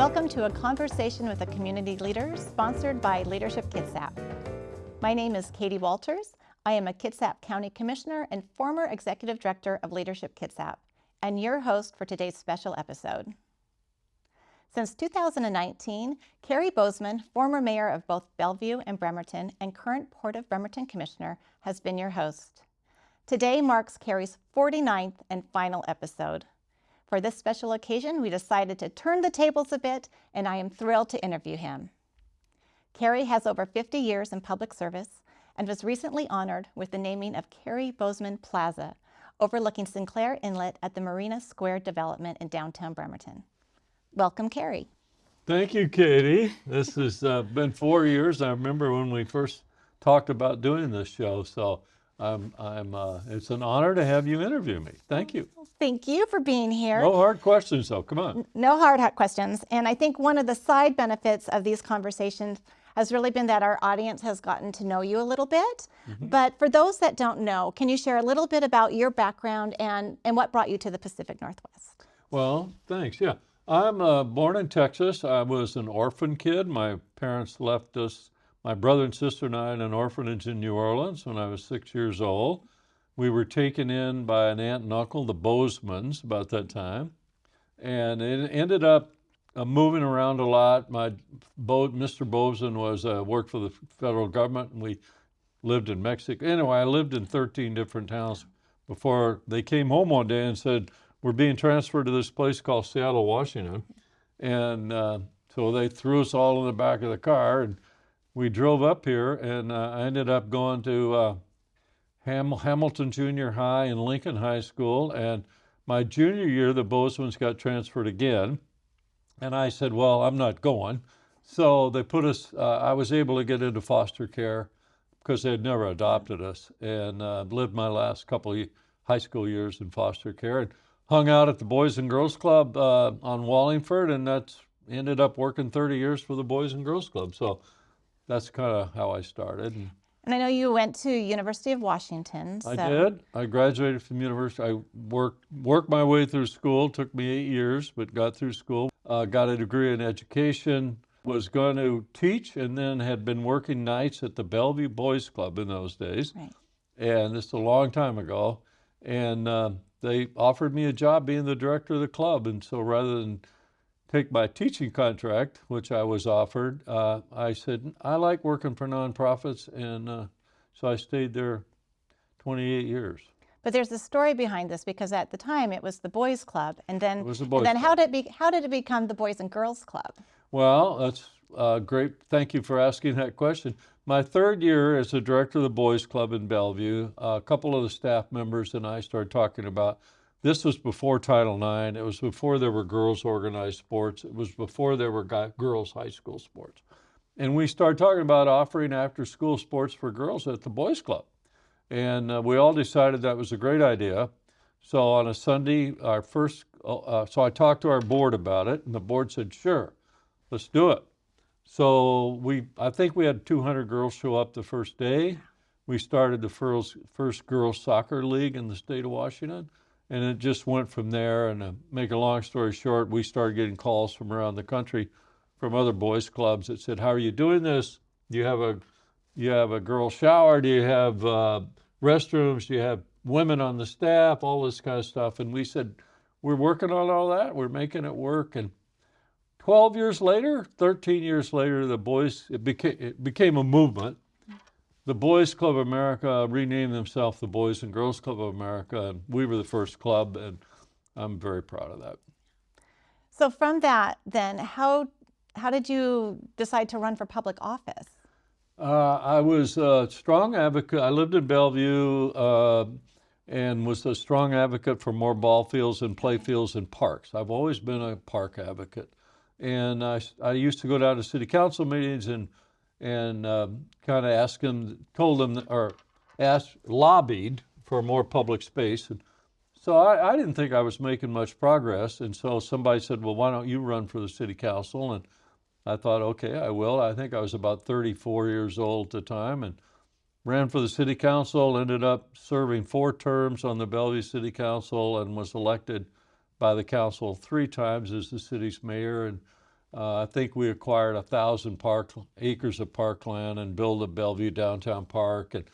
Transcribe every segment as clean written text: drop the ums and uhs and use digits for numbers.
Welcome to a conversation with a community leader sponsored by Leadership Kitsap. My name is Katie Walters. I am a Kitsap County Commissioner and former Executive Director of Leadership Kitsap, and your host for today's special episode. Since 2019, Cary Bozeman, former mayor of both Bellevue and Bremerton and current Port of Bremerton Commissioner, has been your host. Today marks Cary's 49th and final episode. For this special occasion, we decided to turn the tables a bit, and I am thrilled to interview him. Cary has over 50 years in public service and was recently honored with the naming of Cary Bozeman Plaza, overlooking Sinclair Inlet at the Marina Square development in downtown Bremerton. Welcome, Cary. Thank you, Katie. This has been 4 years. I remember when we first talked about doing this show, so it's an honor to have you interview me. Thank you. Thank you for being here. No hard questions, though. Come on. No hard questions. And I think one of the side benefits of these conversations has really been that our audience has gotten to know you a little bit. Mm-hmm. But for those that don't know, can you share a little bit about your background and what brought you to the Pacific Northwest? Well, thanks. Yeah. I'm born in Texas. I was an orphan kid. My parents left us, my brother and sister and I, in an orphanage in New Orleans when I was 6 years old. We were taken in by an aunt and uncle, the Bozemans, about that time. And it ended up moving around a lot. Mr. Bozeman worked for the federal government, and we lived in Mexico. Anyway, I lived in 13 different towns before they came home one day and said, we're being transferred to this place called Seattle, Washington. And so they threw us all in the back of the car, and we drove up here, and I ended up going to Hamilton Junior High and Lincoln High School. And my junior year, the Bozemans got transferred again. And I said, well, I'm not going. So they put us, I was able to get into foster care because they had never adopted us, and lived my last couple of high school years in foster care, and hung out at the Boys and Girls Club on Wallingford, and that's ended up working 30 years for the Boys and Girls Club. So that's kind of how I started. And I know you went to University of Washington. So. I did. I graduated from university. I worked my way through school. Took me 8 years, but got through school. Got a degree in education. Was going to teach, and then had been working nights at the Bellevue Boys Club in those days. Right. And this is a long time ago. And they offered me a job being the director of the club. And so rather than take my teaching contract, which I was offered, I said, I like working for nonprofits, and so I stayed there 28 years. But there's a story behind this, because at the time it was the Boys Club, and then, how did it become the Boys and Girls Club? Well, that's great. Thank you for asking that question. My third year as the director of the Boys Club in Bellevue, a couple of the staff members and I started talking about, this was before Title IX. It was before there were girls organized sports. It was before there were girls high school sports. And we started talking about offering after school sports for girls at the Boys Club. And we all decided that was a great idea. So on a Sunday, so I talked to our board about it, and the board said, sure, let's do it. So I think we had 200 girls show up the first day. We started the first girls soccer league in the state of Washington. And it just went from there. And to make a long story short, we started getting calls from around the country from other boys clubs that said, how are you doing this? Do you have a girl shower? Do you have restrooms? Do you have women on the staff? All this kind of stuff. And we said, we're working on all that. We're making it work. And 12 years later, 13 years later, it became a movement. The Boys Club of America renamed themselves the Boys and Girls Club of America, and we were the first club, and I'm very proud of that. So from that, then, how did you decide to run for public office? I was a strong advocate. I lived in Bellevue and was a strong advocate for more ball fields and play fields and parks. I've always been a park advocate. And I used to go down to city council meetings and kind of lobbied for more public space. And so I didn't think I was making much progress. And so somebody said, well, why don't you run for the city council? And I thought, okay, I will. I think I was about 34 years old at the time, and ran for the city council, ended up serving 4 terms on the Bellevue City Council, and was elected by the council 3 times as the city's mayor. And I think we acquired 1,000 acres of parkland and built a Bellevue downtown park. And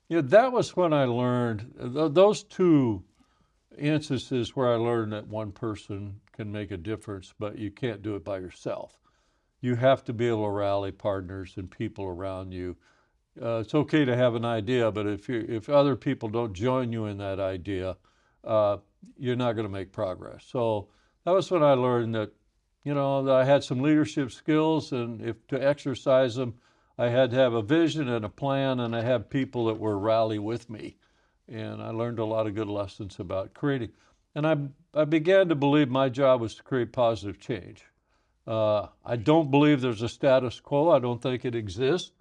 that was when I learned those two instances where I learned that one person can make a difference, but you can't do it by yourself. You have to be able to rally partners and people around you. It's okay to have an idea, but if other people don't join you in that idea, you're not going to make progress. So that was when I learned that, that I had some leadership skills, and if to exercise them, I had to have a vision and a plan, and I had people that were rally with me. And I learned a lot of good lessons about creating. And I began to believe my job was to create positive change. I don't believe there's a status quo. I don't think it exists.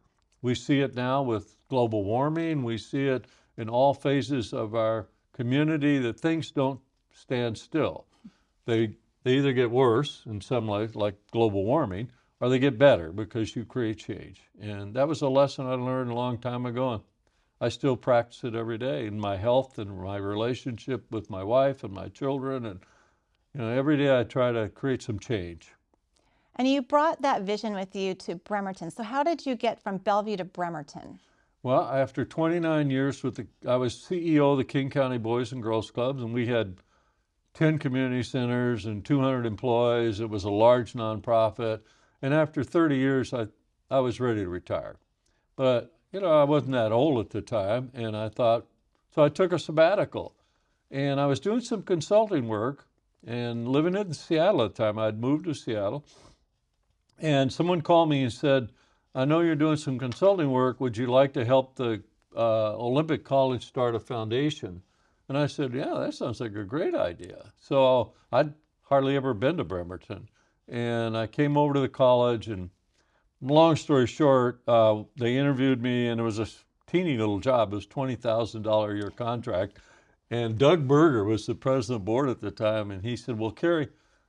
We see it now with global warming. We see it in all phases of our community that things don't stand still. They either get worse in some ways, like global warming, or they get better because you create change. And that was a lesson I learned a long time ago. And I still practice it every day in my health and my relationship with my wife and my children. And every day I try to create some change. And you brought that vision with you to Bremerton. So how did you get from Bellevue to Bremerton? Well, after 29 years I was CEO of the King County Boys and Girls Clubs, and we had 10 community centers and 200 employees. It was a large nonprofit. And after 30 years, I was ready to retire. But, I wasn't that old at the time, and I thought, so I took a sabbatical. And I was doing some consulting work and living in Seattle at the time. I'd moved to Seattle. And someone called me and said, I know you're doing some consulting work. Would you like to help the Olympic College start a foundation? And I said, yeah, that sounds like a great idea. So I'd hardly ever been to Bremerton. And I came over to the college, and long story short, they interviewed me, and it was a teeny little job. It was $20,000 a year contract. And Doug Berger was the president of the board at the time, and he said, well, Cary,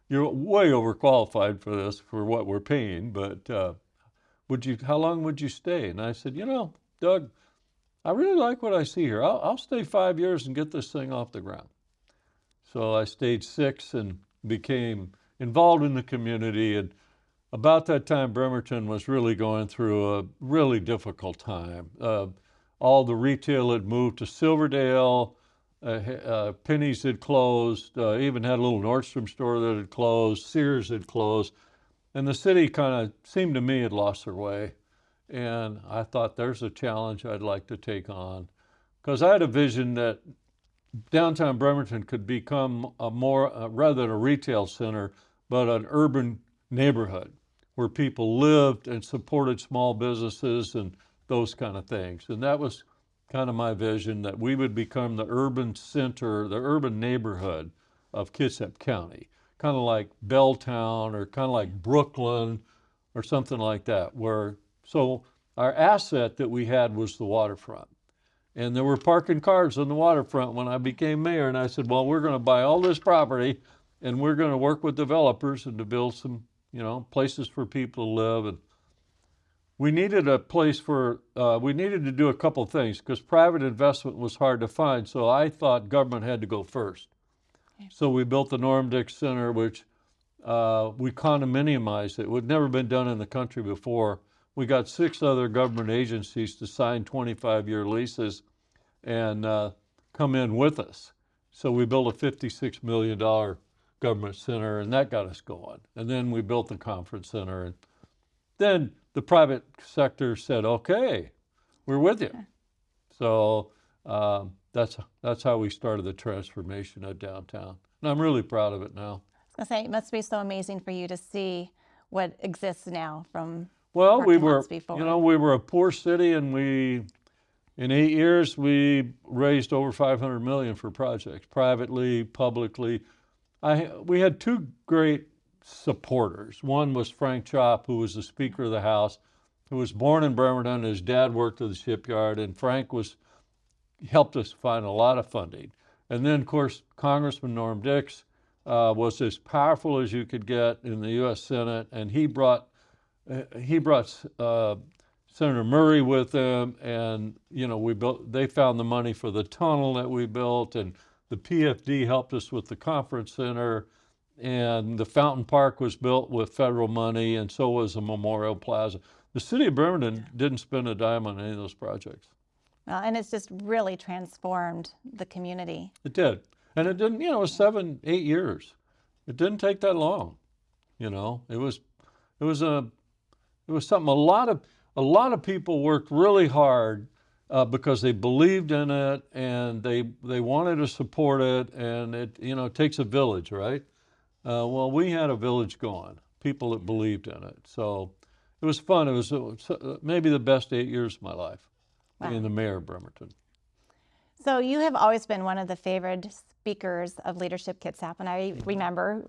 you're way overqualified for this, for what we're paying, but how long would you stay? And I said, Doug, I really like what I see here. I'll stay 5 years and get this thing off the ground. So I stayed 6 and became involved in the community. And about that time, Bremerton was really going through a really difficult time. All the retail had moved to Silverdale. Penny's had closed, even had a little Nordstrom store that had closed, Sears had closed, and the city kind of seemed to me had lost their way. And I thought, there's a challenge I'd like to take on, because I had a vision that downtown Bremerton could become a more, rather than a retail center, but an urban neighborhood where people lived and supported small businesses and those kind of things. And that was kind of my vision, that we would become the urban center, the urban neighborhood of Kitsap County, kind of like Belltown or kind of like Brooklyn or something like that, so our asset that we had was the waterfront. And there were parking cars on the waterfront when I became mayor, and I said, well, we're going to buy all this property, and we're going to work with developers and to build some, places for people to live. And we needed a place we needed to do a couple things, because private investment was hard to find, so I thought government had to go first. Okay. So we built the Norm Dick Center, which we condominiumized. It had never been done in the country before. We got 6 other government agencies to sign 25-year leases and come in with us. So we built a $56 million government center, and that got us going. And then we built the conference center, and then the private sector said, okay, we're with you. So that's how we started the transformation of downtown. And I'm really proud of it now. I was going to say, it must be so amazing for you to see what exists now from Well, we parking were, lots before. we were a poor city, and in 8 years, we raised over $500 million for projects, privately, publicly. We had 2 great supporters. One was Frank Chop, who was the Speaker of the House, who was born in Bremerton. His dad worked at the shipyard, and Frank helped us find a lot of funding. And then, of course, Congressman Norm Dix was as powerful as you could get in the U.S. Senate, and he brought Senator Murray with him, and they found the money for the tunnel that we built, and the PFD helped us with the conference center. and the Fountain Park was built with federal money, and so was the Memorial Plaza. The city of Bremerton didn't spend a dime on any of those projects. Well, and it's just really transformed the community. It did. And it didn't, it was 7, 8 years. It didn't take that long. It was something a lot of people worked really hard because they believed in it, and they wanted to support it, and it takes a village, right? Well, we had a village going, people that believed in it. So it was fun. It was maybe the best 8 years of my life, being the mayor of Bremerton. So you have always been one of the favored speakers of Leadership Kitsap, and I remember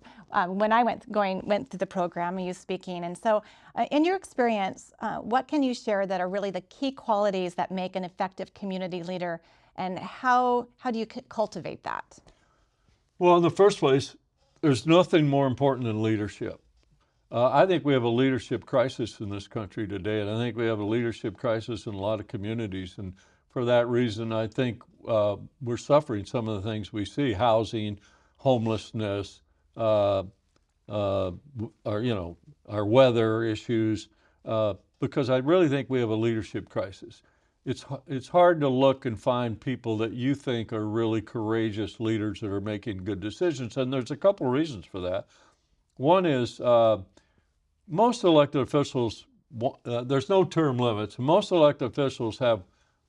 when I went through the program, you speaking. And so, in your experience, what can you share that are really the key qualities that make an effective community leader, and how do you cultivate that? Well, in the first place, there's nothing more important than leadership. I think we have a leadership crisis in this country today, and I think we have a leadership crisis in a lot of communities. And for that reason, I think we're suffering some of the things we see: housing, homelessness, our weather issues. Because I really think we have a leadership crisis. It's hard to look and find people that you think are really courageous leaders that are making good decisions, and there's a couple reasons for that. One is most elected officials, there's no term limits. Most elected officials have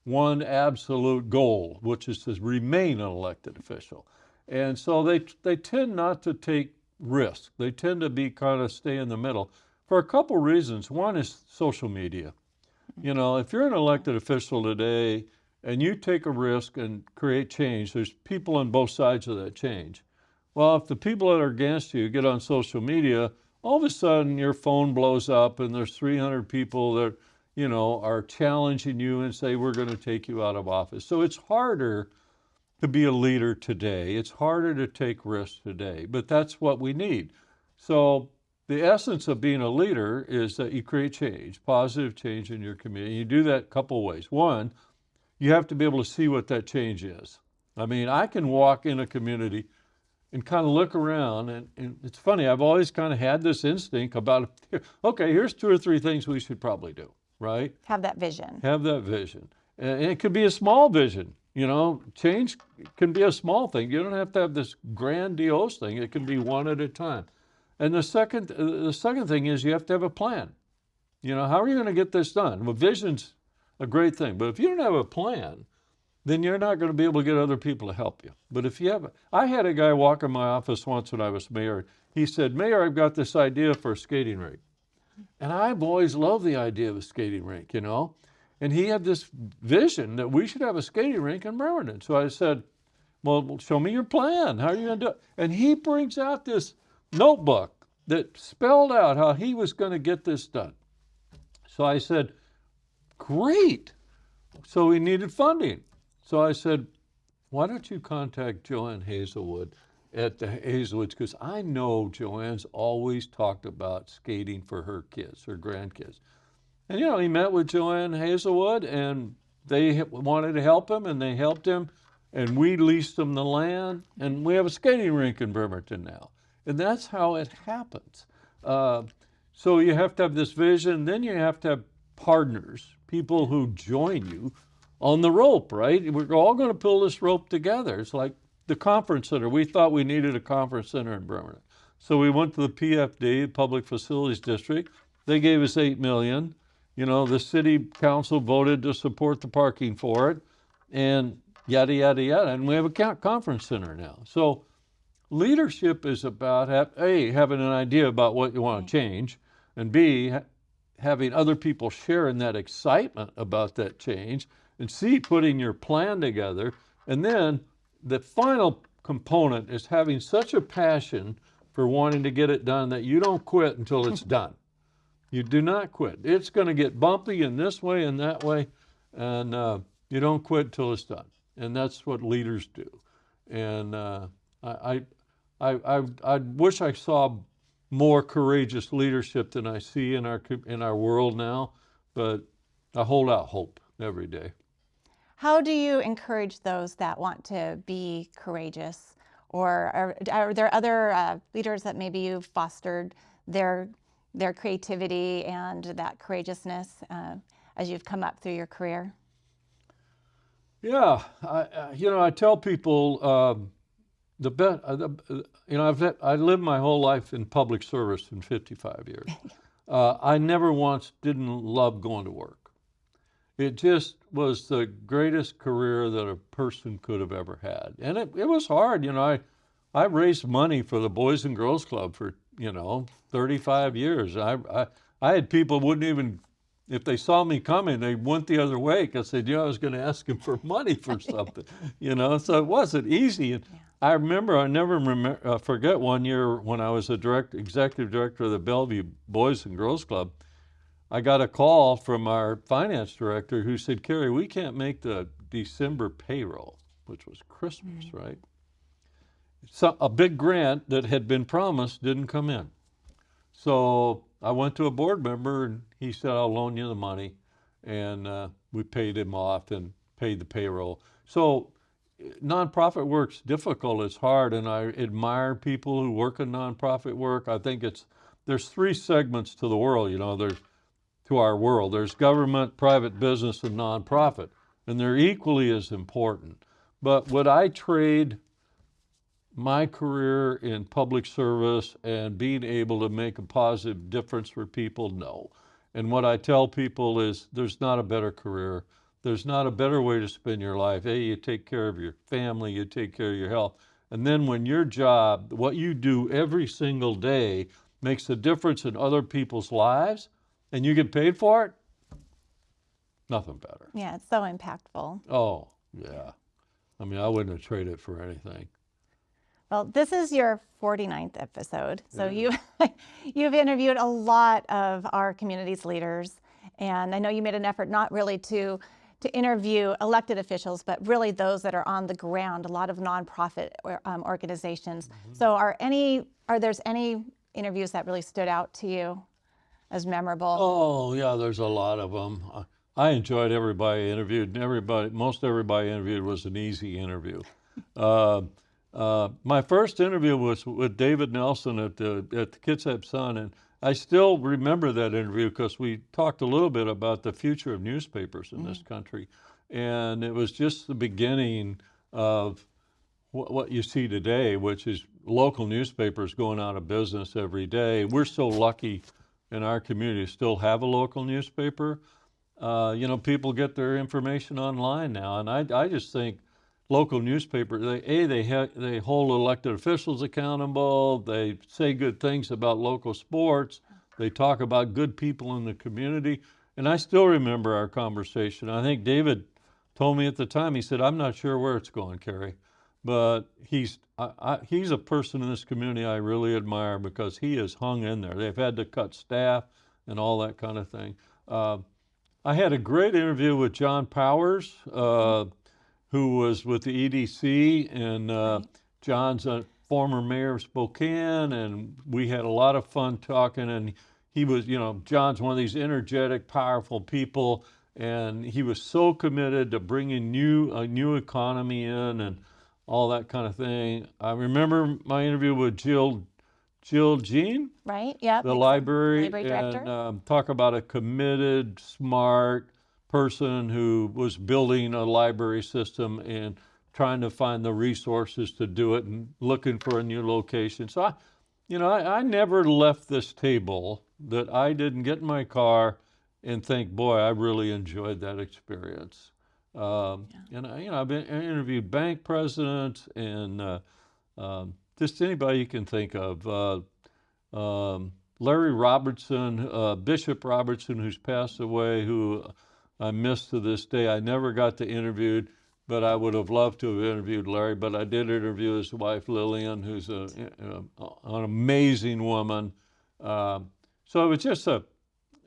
one absolute goal, which is to remain an elected official. And so they tend not to take risks. They tend to stay in the middle for a couple reasons. One is social media. If you're an elected official today and you take a risk and create change, there's people on both sides of that change. Well, if the people that are against you get on social media, all of a sudden your phone blows up and there's 300 people that are challenging you and say, we're going to take you out of office. So it's harder to be a leader today. It's harder to take risks today, but that's what we need. So the essence of being a leader is that you create change, positive change in your community. You do that a couple ways. One, you have to be able to see what that change is. I mean, I can walk in a community and kind of look around, and it's funny, I've always kind of had this instinct about, okay, here's 2 or 3 things we should probably do. Right? Have that vision. Have that vision. And it could be a small vision. Change can be a small thing. You don't have to have this grandiose thing. It can be one at a time. And the second thing is you have to have a plan. How are you going to get this done? Well, vision's a great thing, but if you don't have a plan, then you're not going to be able to get other people to help you. But if you have, I had a guy walk in my office once when I was mayor. He said, "Mayor, I've got this idea for a skating rink." And I've always loved the idea of a skating rink, And he had this vision that we should have a skating rink in Bremerton. So I said, well, show me your plan. How are you going to do it? And he brings out this notebook that spelled out how he was going to get this done. So I said, great. So we needed funding. So I said, why don't you contact Joanne Hazelwood at the Hazelwoods, because I know Joanne's always talked about skating for her kids, her grandkids. And he met with Joanne Hazelwood, and they wanted to help him, and they helped him, and we leased them the land, and we have a skating rink in Bremerton now. And that's how it happens. So you have to have this vision, then you have to have partners, people who join you on the rope, right? We're all going to pull this rope together. It's like the conference center. We thought we needed a conference center in Bremerton. So we went to the PFD, Public Facilities District. They gave us $8 million. The city council voted to support the parking for it, and yada, yada, yada. And we have a conference center now. So leadership is about, A, having an idea about what you want to change, and B, having other people share in that excitement about that change, and C, putting your plan together. And then the final component is having such a passion for wanting to get it done that you don't quit until it's done. You do not quit. It's going to get bumpy in this way and that way, and you don't quit until it's done. And that's what leaders do. And I wish I saw more courageous leadership than I see in our world now, but I hold out hope every day. How do you encourage those that want to be courageous Or are there other leaders that maybe you've fostered their creativity and that courageousness as you've come up through your career? Yeah, I tell people I lived my whole life in public service in 55 years. I never once didn't love going to work. It just was the greatest career that a person could have ever had. And it was hard. I raised money for the Boys and Girls Club for, 35 years. I had people wouldn't even, if they saw me coming, they went the other way because they knew I was going to ask them for money for something, so it wasn't easy. And I remember, I never forget one year when I was executive director of the Bellevue Boys and Girls Club. I got a call from our finance director who said, "Cary, we can't make the December payroll," which was Christmas, right? So a big grant that had been promised didn't come in. So I went to a board member and he said, "I'll loan you the money." And we paid him off and paid the payroll. So nonprofit work's difficult, it's hard, and I admire people who work in nonprofit work. I think there's three segments to the world, to our world. There's government, private business, and nonprofit, and they're equally as important. But would I trade my career in public service and being able to make a positive difference for people? No. And what I tell people is there's not a better career. There's not a better way to spend your life. Hey, you take care of your family, you take care of your health. And then when your job, what you do every single day, makes a difference in other people's lives, and you get paid for it, nothing better. Yeah, it's so impactful. Oh, yeah. I mean, I wouldn't have traded it for anything. Well, this is your 49th episode. So you've interviewed a lot of our community's leaders. And I know you made an effort not really to interview elected officials, but really those that are on the ground, a lot of nonprofit organizations. Mm-hmm. So are there any interviews that really stood out to you as memorable? Oh, yeah, there's a lot of them. I enjoyed everybody I interviewed, and most everybody I interviewed was an easy interview. My first interview was with David Nelson at the Kitsap Sun, and I still remember that interview because we talked a little bit about the future of newspapers in this country, and it was just the beginning of what you see today, which is local newspapers going out of business every day. We're so lucky in our community to still have a local newspaper. People get their information online now, and I just think local newspapers, they hold elected officials accountable, they say good things about local sports, they talk about good people in the community. And I still remember our conversation. I think David told me at the time, he said, "I'm not sure where it's going, Cary." But he's a person in this community I really admire because he has hung in there. They've had to cut staff and all that kind of thing. I had a great interview with John Powers, who was with the EDC, and John's a former mayor of Spokane, and we had a lot of fun talking. And he was, John's one of these energetic, powerful people, and he was so committed to bringing a new economy in and all that kind of thing. I remember my interview with Jill Jean, right? Yeah, the library director, and talk about a committed, smart person who was building a library system and trying to find the resources to do it and looking for a new location. So I never left this table that I didn't get in my car and think, boy, I really enjoyed that experience. And I've interviewed bank presidents and just anybody you can think of. Larry Robertson, Bishop Robertson, who's passed away, who I miss to this day. I never got to interview, but I would have loved to have interviewed Larry. But I did interview his wife Lillian, who's an amazing woman. So it was just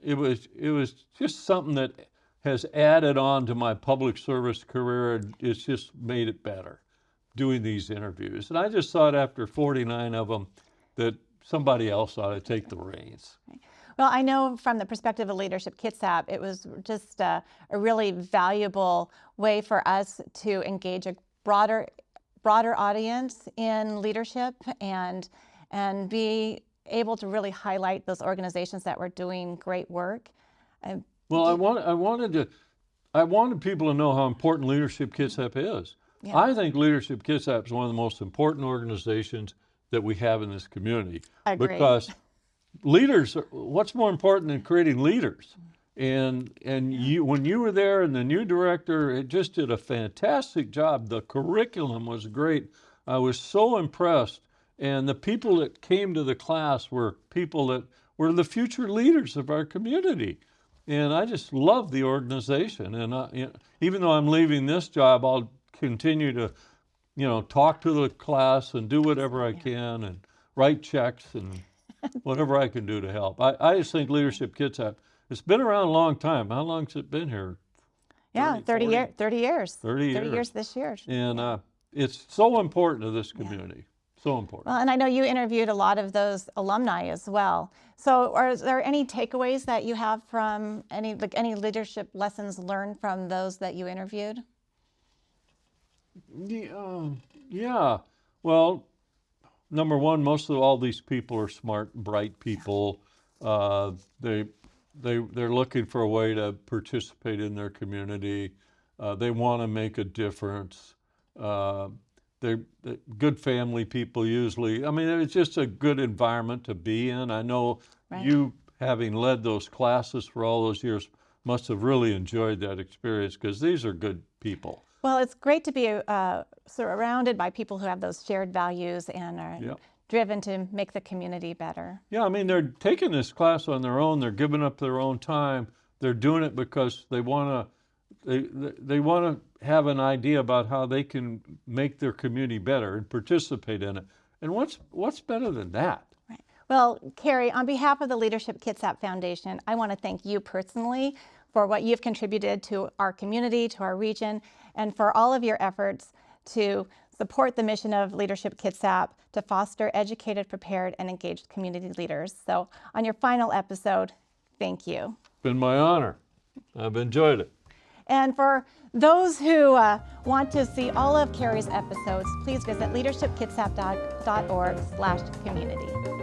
it was just something that has added on to my public service career, and it's just made it better doing these interviews. And I just thought after 49 of them that somebody else ought to take the reins. Well, I know from the perspective of Leadership Kitsap, it was just a really valuable way for us to engage a broader broader audience in leadership and be able to really highlight those organizations that were doing great work. Well, I wanted people to know how important Leadership Kitsap is. Yeah. I think Leadership Kitsap is one of the most important organizations that we have in this community. Agreed. Because leaders, what's more important than creating leaders? And you, when you were there, and the new director, it just did a fantastic job. The curriculum was great. I was so impressed. And the people that came to the class were people that were the future leaders of our community. And I just love the organization. And even though I'm leaving this job, I'll continue to, talk to the class and do whatever I can and write checks and whatever I can do to help. I just think Leadership Kitsap, it's been around a long time. How long has it been here? Yeah, 30 years. 30 years. 30 years. 30 years this year. And it's so important to this community. So important. Well, and I know you interviewed a lot of those alumni as well. So are there any takeaways that you have from any leadership lessons learned from those that you interviewed? Yeah. Well, number one, most of all these people are smart, bright people. They're looking for a way to participate in their community. They want to make a difference. They're good family people usually. I mean, it's just a good environment to be in. I know you, having led those classes for all those years, must have really enjoyed that experience, because these are good people. Well, it's great to be surrounded by people who have those shared values and are driven to make the community better. Yeah, I mean, they're taking this class on their own. They're giving up their own time. They're doing it because they want to have an idea about how they can make their community better and participate in it. And what's better than that? Right. Well, Cary, on behalf of the Leadership Kitsap Foundation, I want to thank you personally for what you've contributed to our community, to our region, and for all of your efforts to support the mission of Leadership Kitsap to foster educated, prepared, and engaged community leaders. So on your final episode, thank you. It's been my honor. I've enjoyed it. And for those who want to see all of Cary's episodes, please visit leadershipkitsap.org/community.